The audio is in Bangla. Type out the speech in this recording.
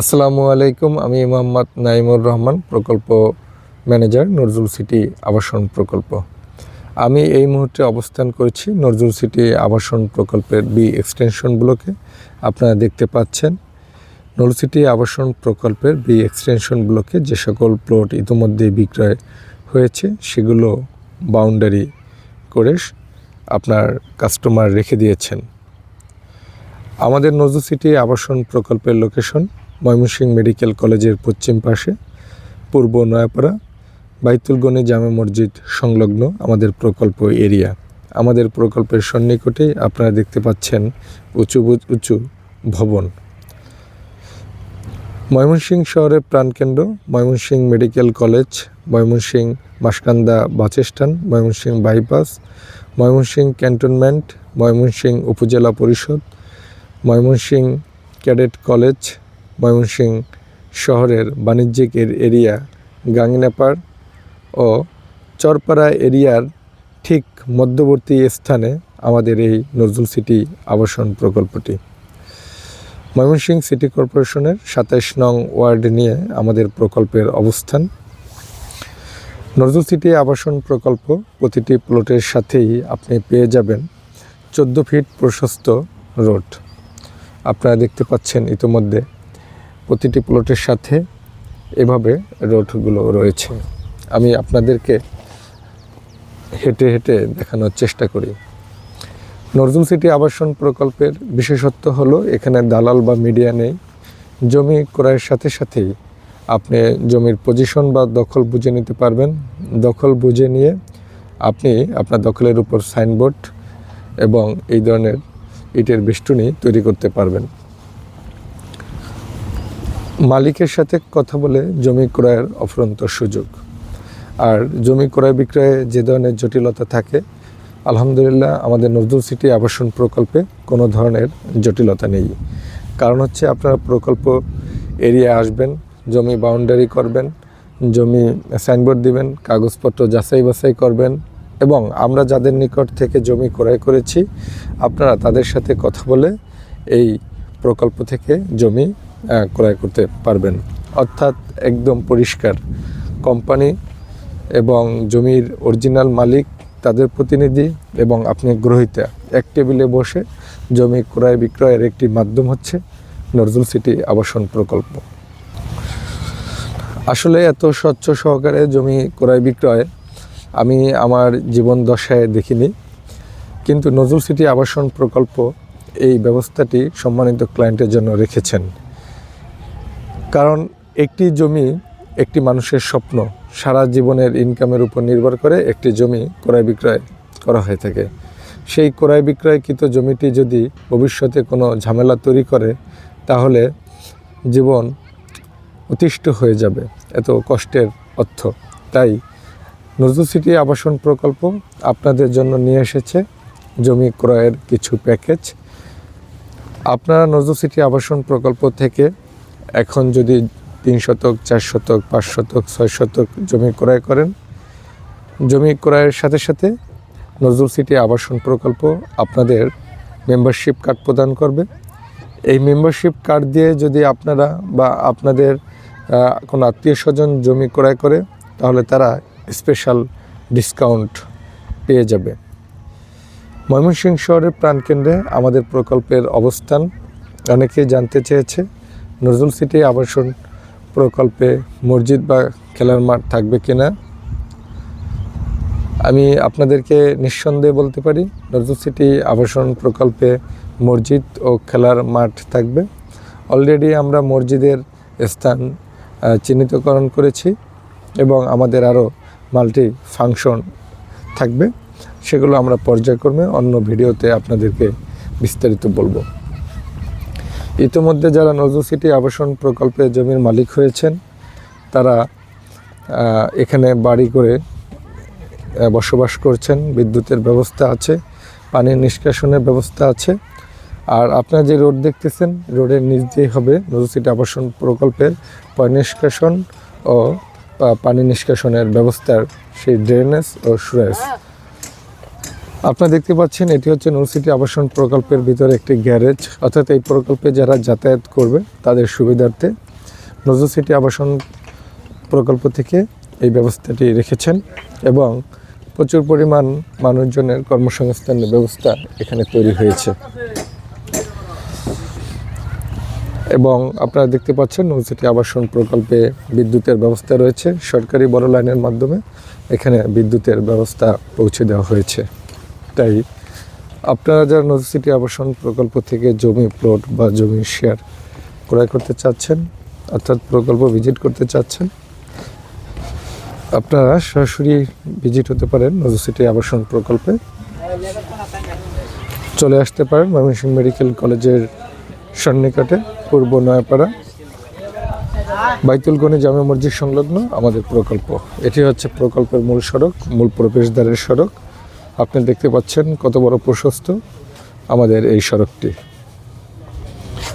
আসসালামু আলাইকুম। আমি মোহাম্মদ নাইমুর রহমান, প্রকল্প ম্যানেজার, নজরুল সিটি আবাসন প্রকল্প। আমি এই মুহূর্তে অবস্থান করছি নজরুল সিটি আবাসন প্রকল্পের বি এক্সটেনশন ব্লকে। আপনারা দেখতে পাচ্ছেন নজরুল সিটি আবাসন প্রকল্পের বি এক্সটেনশন ব্লকে যে সকল প্লট ইতিমধ্যে বিক্রয় হয়েছে সেগুলো বাউন্ডারি করে আপনার কাস্টমার রেখে দিয়েছেন। আমাদের নজরুল সিটি আবাসন প্রকল্পের লোকেশন ময়মনসিংহ মেডিকেল কলেজের পশ্চিম পাশে, পূর্ব নয়াপাড়া, বাইতুল গনি জামে মসজিদ সংলগ্ন আমাদের প্রকল্প এরিয়া। আমাদের প্রকল্পের সন্নিকটেই আপনারা দেখতে পাচ্ছেন উঁচু উঁচু ভবন। ময়মনসিংহ শহরের প্রাণকেন্দ্র Mymensingh medical college, Mymensingh Maskanda bus stand, Mymensingh bypass, Mymensingh cantonment, Mymensingh উপজেলা পরিষদ, ময়মনসিংহ ক্যাডেট কলেজ, ময়মনসিংহ শহরের বাণিজ্যিক এরিয়া গাংনাপাড় ও চরপাড়া এরিয়ার ঠিক মধ্যবর্তী স্থানে আমাদের এই নজরুল সিটি আবাসন প্রকল্পটি। ময়মনসিংহ সিটি কর্পোরেশনের ২৭ নং ওয়ার্ড নিয়ে আমাদের প্রকল্পের অবস্থান। নজরুল সিটি আবাসন প্রকল্প প্রতিটি প্লটের সাথেই আপনি পেয়ে যাবেন ১৪ ফিট প্রশস্ত রোড। আপনারা দেখতে পাচ্ছেন ইতিমধ্যে প্রতিটি প্লটের সাথে এভাবে রোডগুলো রয়েছে। আমি আপনাদেরকে হেঁটে হেঁটে দেখানোর চেষ্টা করি। নজরুল সিটি আবাসন প্রকল্পের বিশেষত্ব হলো এখানে দালাল বা মিডিয়া নেই। জমি ক্রয়ের সাথে সাথেই আপনি জমির পজিশন বা দখল বুঝে নিতে পারবেন। দখল বুঝে নিয়ে আপনি আপনার দখলের উপর সাইনবোর্ড এবং এই ধরনের ইটের বেষ্টনী তৈরি করতে পারবেন। মালিকের সাথে কথা বলে জমি ক্রয়ের অফুরন্ত সুযোগ। আর জমি ক্রয় বিক্রয়ে যে ধরনের জটিলতা থাকে, আলহামদুলিল্লাহ আমাদের নজরুল সিটি আবাসন প্রকল্পে কোনো ধরনের জটিলতা নেই। কারণ হচ্ছে আপনারা প্রকল্প এরিয়া আসবেন, জমি বাউন্ডারি করবেন, জমি সাইনবোর্ড দিবেন, কাগজপত্র যাচাই বাছাই করবেন এবং আমরা যাদের নিকট থেকে জমি ক্রয় করেছি আপনারা তাদের সাথে কথা বলে এই প্রকল্প থেকে জমি ক্রয় করতে পারবেন। অর্থাৎ একদম পরিষ্কার কোম্পানি এবং জমির অরিজিনাল মালিক, তাদের প্রতিনিধি এবং আপনি গ্রহীতা এক টেবিলে বসে জমি ক্রয় বিক্রয়ের একটি মাধ্যম হচ্ছে নজরুল সিটি আবাসন প্রকল্প। আসলে এত স্বচ্ছ সহকারে জমি ক্রয় বিক্রয় আমি আমার জীবন দশায় দেখিনি, কিন্তু নজরুল সিটি আবাসন প্রকল্প এই ব্যবস্থাটি সম্মানিত ক্লায়েন্টের জন্য রেখেছেন। কারণ একটি জমি একটি মানুষের স্বপ্ন, সারা জীবনের ইনকামের উপর নির্ভর করে একটি জমি ক্রয় বিক্রয় করা হয়ে থাকে। সেই ক্রয় বিক্রয়কৃত জমিটি যদি ভবিষ্যতে কোনো ঝামেলা তৈরি করে তাহলে জীবন অতিষ্ঠ হয়ে যাবে, এত কষ্টের অর্থ। তাই নজরুল সিটি আবাসন প্রকল্প আপনাদের জন্য নিয়ে এসেছে জমি ক্রয়ের কিছু প্যাকেজ। আপনারা নজরুল সিটি আবাসন প্রকল্প থেকে এখন যদি ৩ শতক, ৪ শতক, ৫ শতক, ৬ শতক জমি ক্রয় করেন, জমি ক্রয়ের সাথে সাথে নজরুল সিটি আবাসন প্রকল্প আপনাদের মেম্বারশিপ কার্ড প্রদান করবে। এই মেম্বারশিপ কার্ড দিয়ে যদি আপনারা বা আপনাদের কোনো আত্মীয় স্বজন জমি ক্রয় করে তাহলে তারা স্পেশাল ডিসকাউন্ট পেয়ে যাবে। ময়মনসিংহ শহরের প্রাণকেন্দ্রে আমাদের প্রকল্পের অবস্থান অনেকেই জানতে চেয়েছে। নজরুল সিটি আবাসন প্রকল্পে মসজিদ বা খেলার মাঠ থাকবে কিনা। আমি আপনাদেরকে নিঃসন্দেহে বলতে পারি নজরুল সিটি আবাসন প্রকল্পে মসজিদ ও খেলার মাঠ থাকবে। অলরেডি আমরা মসজিদের স্থান চিহ্নিতকরণ করেছি এবং আমাদের আরও মাল্টি ফাংশন থাকবে, সেগুলো আমরা পর্যায়ক্রমে অন্য ভিডিওতে আপনাদেরকে বিস্তারিত বলবো। ইতিমধ্যে যারা নজরুল সিটি আবাসন প্রকল্পে জমির মালিক হয়েছেন তারা এখানে বাড়ি করে বসবাস করছেন। বিদ্যুতের ব্যবস্থা আছে, পানির নিষ্কাশনের ব্যবস্থা আছে। আর আপনারা যে রোড দেখতেছেন, রোডের নিচ দিয়েই হবে নজরুল সিটি আবাসন প্রকল্পের পয় নিষ্কাশন ও পানি নিষ্কাশনের ব্যবস্থার সেই ড্রেনেজ ও সুয়েজ। আপনারা দেখতে পাচ্ছেন এটি হচ্ছে নূর সিটি আবাসন প্রকল্পের ভিতরে একটি গ্যারেজ, অর্থাৎ এই প্রকল্পে যারা যাতায়াত করবে তাদের সুবিধার্থে নজরুল সিটি আবাসন প্রকল্প থেকে এই ব্যবস্থাটি রেখেছেন এবং প্রচুর পরিমাণ মানুষজনের কর্মসংস্থানের ব্যবস্থা এখানে তৈরি হয়েছে। এবং আপনারা দেখতে পাচ্ছেন নূর সিটি আবাসন প্রকল্পে বিদ্যুতের ব্যবস্থা রয়েছে, সরকারি বড় লাইনের মাধ্যমে এখানে বিদ্যুতের ব্যবস্থা পৌঁছে দেওয়া হয়েছে। তাই আপনারা যারা নজরুল সিটি আবাসন প্রকল্প থেকে জমি প্লট বা জমি শেয়ার ক্রয় করতে চাচ্ছেন, অর্থাৎ প্রকল্প ভিজিট করতে চাচ্ছেন, আপনারা সরাসরি ভিজিট হতে পারেন নজরুল সিটি আবাসন প্রকল্পে। চলে আসতে পারেন ময়মনসিংহ মেডিকেল কলেজের সন্নিকটে, পূর্ব নয়াপাড়া, বাইতুল গনি জামে মসজিদ সংলগ্ন আমাদের প্রকল্প। এটি হচ্ছে প্রকল্পের মূল সড়ক, মূল প্রবেশদ্বারের সড়ক। আপনি দেখতে পাচ্ছেন কত বড় প্রশস্ত আমাদের এই সড়কটি।